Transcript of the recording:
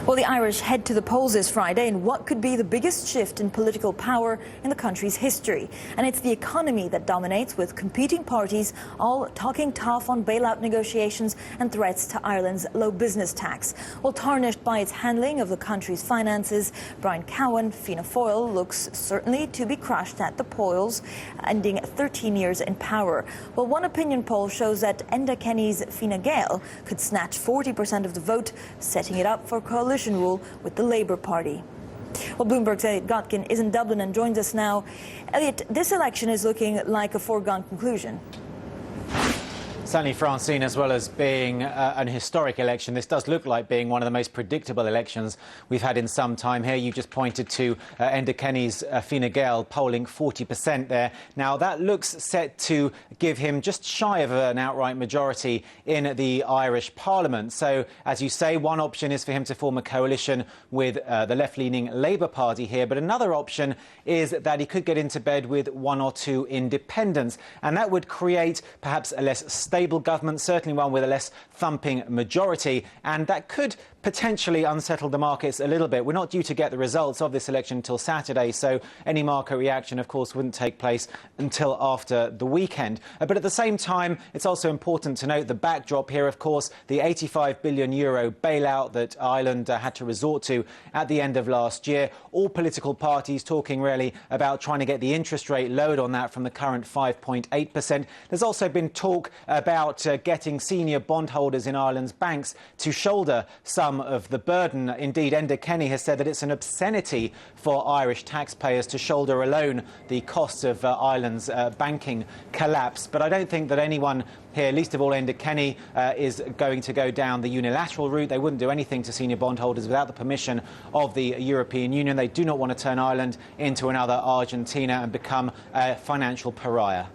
Well, the Irish head to the polls this Friday in what could be the biggest shift in political power in the country's history. And it's the economy that dominates, with competing parties all talking tough on bailout negotiations and threats to Ireland's low business tax. Well, tarnished by its handling of the country's finances, Brian Cowan, Fianna Fáil, looks certainly to be crushed at the polls, ending 13 years in power. Well, one opinion poll shows that Enda Kenny's Fine Gael could snatch 40% of the vote, setting it up for coalition rule with the Labour Party. Well, Bloomberg's Elliott Gotkine is in Dublin and joins us now. Elliott, this election is looking like a foregone conclusion. Certainly, Fracine, as well as being an historic election, this does look like being one of the most predictable elections we've had in some time here. You just pointed to Enda Kenny's Fine Gael polling 40% there. Now, that looks set to give him just shy of an outright majority in the Irish Parliament. So, as you say, one option is for him to form a coalition with the left-leaning Labour Party here. But another option is that he could get into bed with one or two independents. And that would create perhaps a less stable government, certainly one with a less thumping majority, and that could potentially unsettle the markets a little bit. We're not due to get the results of this election until Saturday, so any market reaction, of course, wouldn't take place until after the weekend. But at the same time, it's also important to note the backdrop here, of course, the €85 billion bailout that Ireland had to resort to at the end of last year. All political parties talking really about trying to get the interest rate lowered on that from the current 5.8%. There's also been talk about getting senior bondholders in Ireland's banks to shoulder some of the burden. Indeed, Enda Kenny has said that it's an obscenity for Irish taxpayers to shoulder alone the costs of Ireland's banking collapse. But I don't think that anyone here, least of all Enda Kenny, is going to go down the unilateral route. They wouldn't do anything to senior bondholders without the permission of the European Union. They do not want to turn Ireland into another Argentina and become a financial pariah.